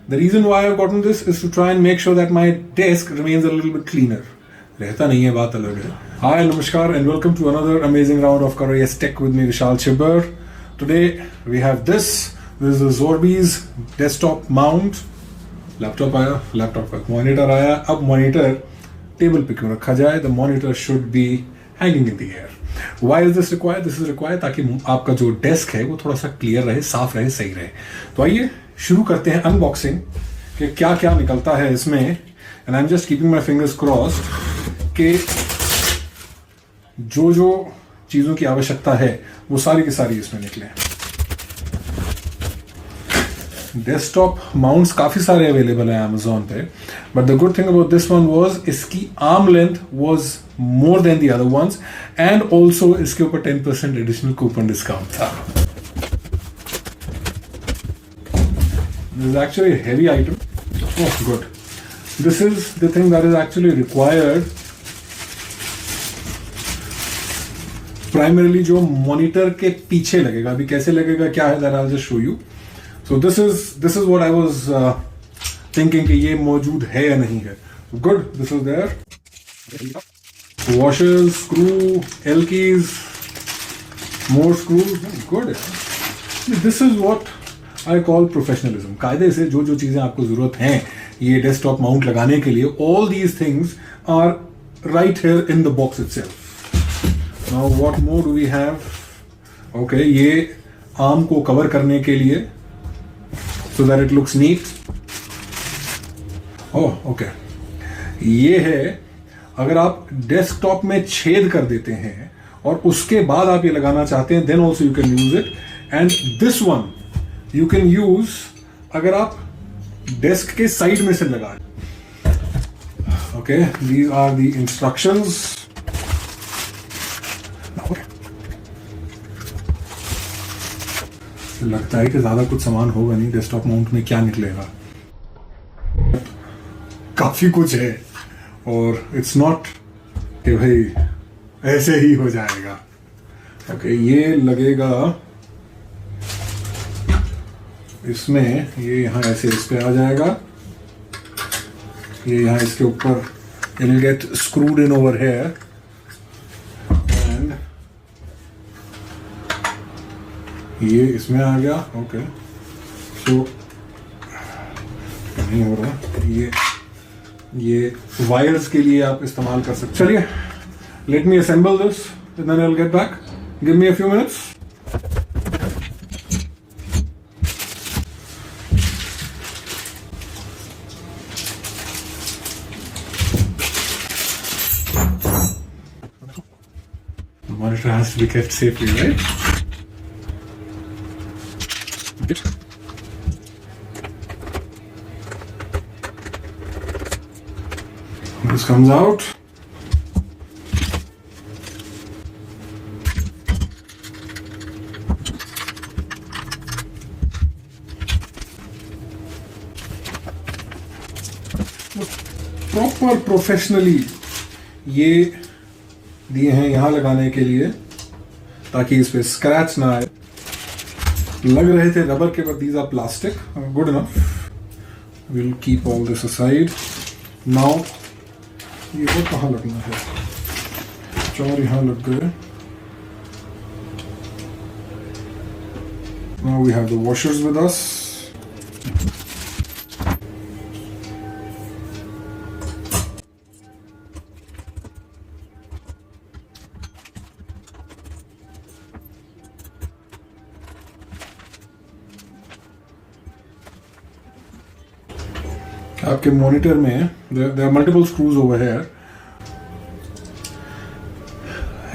The reason why I've gotten this is to try and make sure that my desk remains a little bit cleaner. रहता नहीं है, बात अलग है. Hi, namaskar and welcome to another amazing round of Karayas Tech with me, Vishal Chibber. Today we have this. This is the Zorbe's desktop mount. Laptop आया, laptop का monitor आया. अब मॉनिटर टेबल पे क्यों रखा जाए? The monitor should be hanging in the air. Why is this required? This is required ताकि आपका जो डेस्क है वो थोड़ा सा क्लियर रहे, साफ रहे, सही रहे. तो आइए शुरू करते हैं अनबॉक्सिंग कि क्या क्या निकलता है इसमें. And I am just keeping my fingers crossed कि जो जो चीज़ों की आवश्यकता है वो सारी की सारी इसमें निकले. डेस्कटॉप माउंट्स काफ़ी सारे अवेलेबल हैं अमेजोन पे, but the good thing about this one was इसकी arm length was more than the other ones and also इसके ऊपर 10% एडिशनल कूपन डिस्काउंट था. This is actually a heavy item. Oh, good. This is the thing that is actually required primarily जो monitor के पीछे लगेगा. अभी कैसे लगेगा क्या है, that I'll just show you. So this is what I was thinking कि ये मौजूद है या नहीं है. Good, this is there. Washers, screw, L keys, more screws. Good. This is what I call professionalism. कायदे से जो जो चीजें आपको जरूरत हैं ये डेस्कटॉप माउंट लगाने के लिए, all these things are right here in the box itself. Now what more do we have? Okay, ये आर्म को कवर करने के लिए so that it looks neat. Oh, okay. ये है अगर आप डेस्कटॉप में छेद कर देते हैं और उसके बाद आप ये लगाना चाहते हैं, then also you can use it. And this one you can use अगर आप डेस्क के साइड में से लगा. Okay, these are the instructions. लगता है कि ज्यादा कुछ सामान होगा नहीं. डेस्कटॉप माउंट में क्या निकलेगा? काफी कुछ है और इट्स नॉट कि भाई ऐसे ही हो जाएगा. ओके, ये लगेगा इसमें, ये यहाँ ऐसे इस पे आ जाएगा, ये यहाँ इसके ऊपर it will get screwed in over here. ये इसमें आ गया. ओके, सो नहीं हो रहा. ये वायर्स के लिए आप इस्तेमाल कर सकते. चलिए, let me assemble this and then I will get back. Give me a few minutes. Monitor has to be kept safely, right? This comes out. Proper professionally ये दिए हैं यहाँ लगाने के लिए ताकि इस पे स्क्रैच ना आए. लग रहे थे रबर के, but these are plastic. Good enough. Will keep all this aside. Now ये वो कहाँ लगना है? 4 यहाँ लग गए. Now we have the washers with us. आपके मॉनिटर में there are multiple screws over here.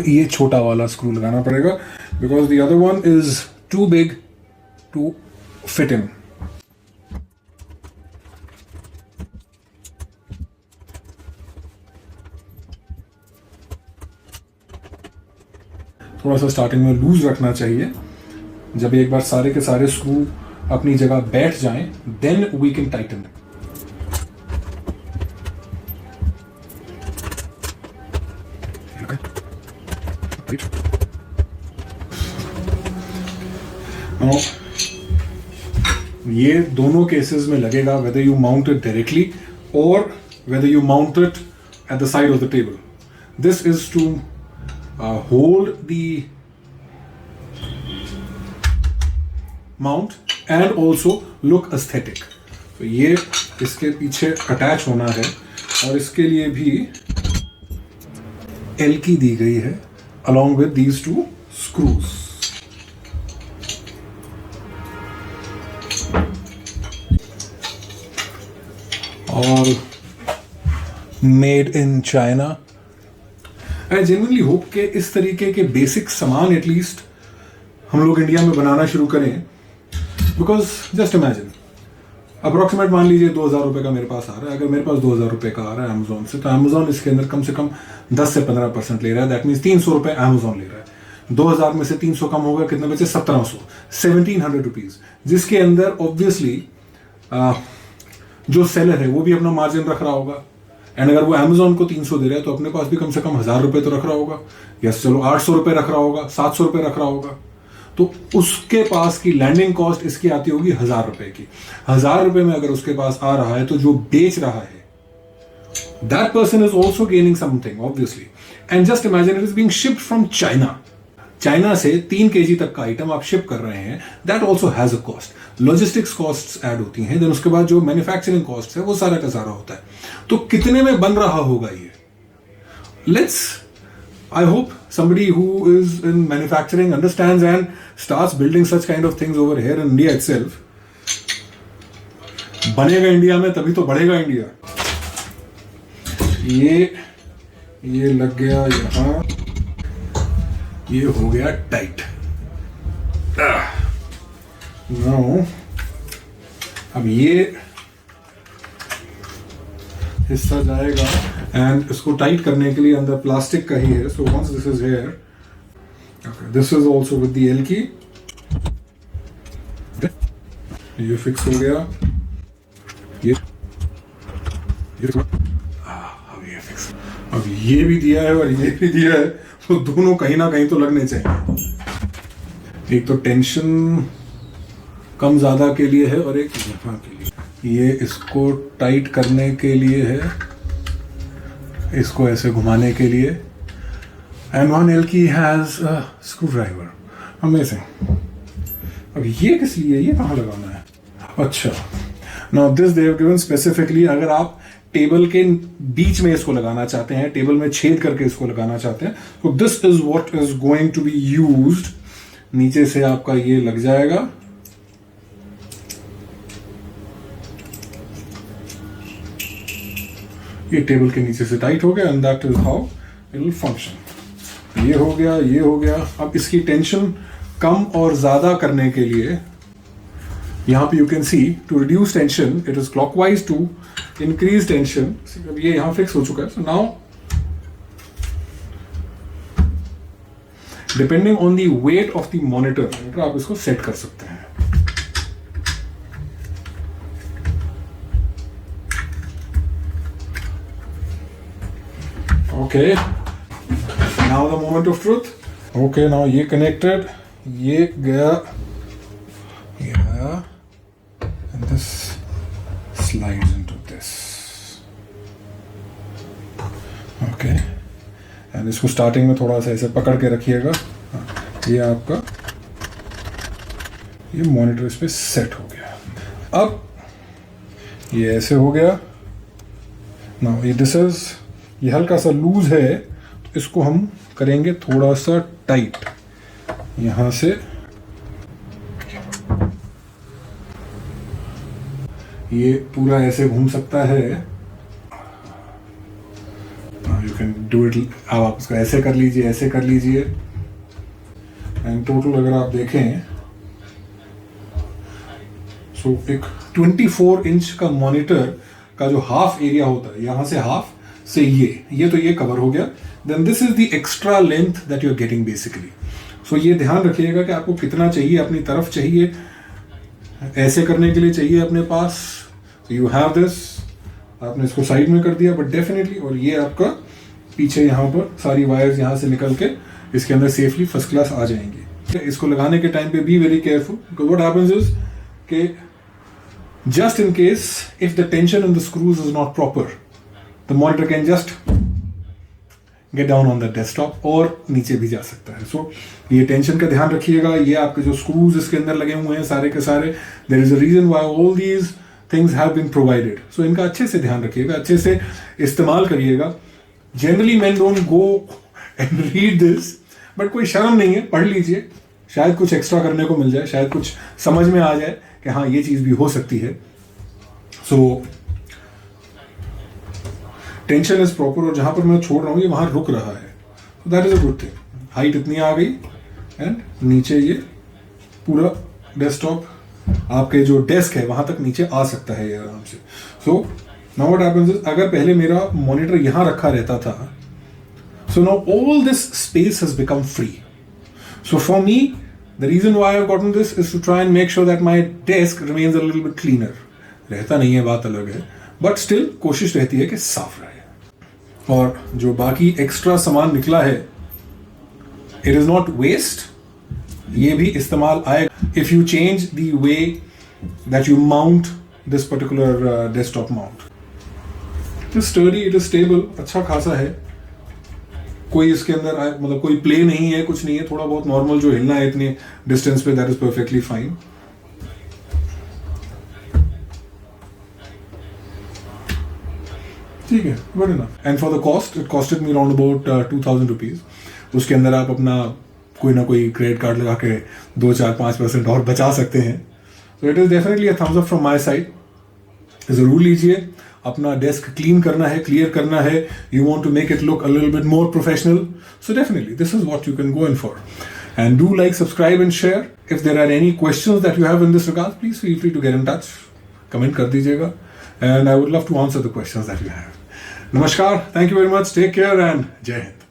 ये छोटा वाला स्क्रू लगाना पड़ेगा because the other one is too big to fit in. थोड़ा सा स्टार्टिंग में लूज रखना चाहिए. जब एक बार सारे के सारे स्क्रू अपनी जगह बैठ जाएं, then we can tighten. Now ये दोनों केसेस में लगेगा, whether you mount it directly or whether you mount it at the side of the table. This is to hold the mount and also look aesthetic. तो ये इसके पीछे attach होना है और इसके लिए भी एल की दी गई है along with these two screws. और made in China. I genuinely hope कि इस तरीके के बेसिक सामान एटलीस्ट हम लोग इंडिया में बनाना शुरू करें. बिकॉज जस्ट इमेजिन, अप्रोक्सीमेट मान लीजिए 2000 रुपये का मेरे पास आ रहा है. अगर मेरे पास 2000 रुपये का आ रहा है अमेजोन से, तो अमेजोन इसके अंदर कम से कम 10 से 15% ले रहा है. दैट मीन्स 300 रुपये अमेजोन ले रहा है. 2000 में से 300 कम होगा, कितने बचे? 1700, 1700 रुपीज. जिसके अंदर ऑब्वियसली जो सेलर है वो भी अपना मार्जिन रख रहा होगा. एंड अगर वो अमेजोन को 300 दे रहा है तो अपने पास भी कम से कम 1000 रुपये तो रख रहा होगा. यस चलो 800 रुपये रख रहा होगा, 700 रुपये रख रहा होगा. तो उसके पास की लैंडिंग कॉस्ट इसकी आती होगी 1000 रुपये की. 1000 रुपये में अगर उसके पास आ रहा है तो जो बेच रहा है that person is also gaining something obviously. And just imagine it is being shipped from China. China से 3 kg तक का आइटम आप शिप कर रहे हैं. That also has a cost. Logistics cost add होती हैं. देन उसके बाद जो मैन्युफैक्चरिंग कॉस्ट है वो सारा का सारा होता है. तो कितने में बन रहा होगा ये? Let's, I hope somebody who is in manufacturing understands and starts building such kind of things over here in India itself. बनेगा इंडिया में तभी तो बढ़ेगा इंडिया. ये लग गया यहाँ, ये हो गया टाइट. नाउ अब ये हिस्सा जाएगा एंड इसको टाइट करने के लिए अंदर प्लास्टिक का ही है. So once this is here, okay, this is also with the L key. ये फिक्स हो गया. ये अब ये फिक्स. अब ये भी दिया है और ये भी दिया है, तो दोनों कहीं ना कहीं तो लगने चाहिए. एक तो टेंशन कम ज्यादा के लिए है और एक यहाँ के लिए. ये इसको टाइट करने के लिए है, इसको ऐसे घुमाने के लिए. एंड वन एल की हैज स्क्रू ड्राइवर. अमेजिंग. अब ये किस लिए, ये कहाँ लगाना है? अच्छा, now this they have given specifically अगर आप टेबल के बीच में इसको लगाना चाहते हैं, टेबल में छेद करके इसको लगाना चाहते हैं, तो this is what is going to be used. नीचे से आपका ये लग जाएगा. ये टेबल के नीचे से टाइट हो गया and that is how it will function. ये हो गया, ये हो गया. अब इसकी टेंशन कम और ज्यादा करने के लिए यहाँ पे you can see to reduce tension it is clockwise to increase tension. अब ये यहाँ फिक्स हो चुका है. So now depending on the weight of the monitor आप इसको सेट कर सकते हैं. Okay, now the moment of truth. Okay, now ये connected, ये गया, and this slides into this. Okay, and इसको starting में थोड़ा सा ऐसे पकड़ के रखिएगा. ये आपका ये मॉनिटर इस पे सेट हो गया. अब ये ऐसे हो गया. Now ये this is, ये हल्का सा लूज है तो इसको हम करेंगे थोड़ा सा टाइट. यहां से ये पूरा ऐसे घूम सकता है. You can do it. अब आप इसको ऐसे कर लीजिए, ऐसे कर लीजिए. एंड टोटल अगर आप देखें सो एक 24 इंच का मॉनिटर का जो हाफ एरिया होता है, यहां से हाफ से ये तो ये कवर हो गया. Then this is the extra length that you are getting basically. So ये ध्यान रखिएगा कि आपको कितना चाहिए, अपनी तरफ चाहिए, ऐसे करने के लिए चाहिए अपने पास. You have this. आपने इसको साइड में कर दिया बट डेफिनेटली. और ये आपका पीछे यहाँ पर सारी वायर्स यहाँ से निकल के इसके अंदर सेफली फर्स्ट क्लास आ जाएंगी. इसको लगाने के टाइम पे be very careful because what happens is कि just in case if the tension in the screws is not proper, the monitor can just get down on the desktop और नीचे भी जा सकता है. So ये टेंशन का ध्यान रखिएगा. ये आपके जो स्क्रूज इसके अंदर लगे हुए हैं सारे के सारे, there is a reason why all these things have been provided. So इनका अच्छे से ध्यान रखिएगा, अच्छे से इस्तेमाल करिएगा. Generally men don't go and read this, but कोई शर्म नहीं है, पढ़ लीजिए. शायद कुछ एक्स्ट्रा करने को मिल जाए, शायद कुछ समझ में आ जाए कि हाँ ये चीज़ भी हो सकती है. सो टेंशन इज प्रॉपर और जहाँ पर मैं छोड़ रहा हूँ ये वहाँ रुक रहा है. That is a good thing. Height इतनी आ गई एंड नीचे ये पूरा डेस्कटॉप आपके जो डेस्क है वहाँ तक नीचे आ सकता है ये आराम से. So now what happens is, अगर पहले मेरा मॉनिटर यहाँ रखा रहता था, so now all this space has become free. So for me, the reason why I've gotten this is to try and make sure that my desk remains a little bit cleaner. रहता नहीं है, बात अलग है, but still कोशिश रहती है कि साफ रहे. और जो बाकी एक्स्ट्रा सामान निकला है, it is not waste. ये भी इस्तेमाल आएगा if you change the way that you mount this particular desktop mount. It is sturdy, it is stable, अच्छा खासा है. कोई इसके अंदर मतलब कोई प्ले नहीं है, कुछ नहीं है, थोड़ा बहुत नॉर्मल जो हिलना है इतने डिस्टेंस पे, दैट इज परफेक्टली फाइन. ठीक है, good enough. And for the cost, it costed me around about 2000 rupees. उसके अंदर आप अपना कोई ना कोई क्रेडिट कार्ड लगा के 2-4-5% और बचा सकते हैं. So it is definitely a thumbs up from my side. जरूर लीजिए. अपना डेस्क क्लीन करना है, क्लियर करना है, you want to make it look a little bit more professional, so definitely this is what you can go in for. And do like, subscribe and share. If there are any questions that you have in this regard, please feel free to get in touch. Comment कर दीजिएगा and I would love to answer the questions that you have. नमस्कार, thank you very much, take care and जय हिंद.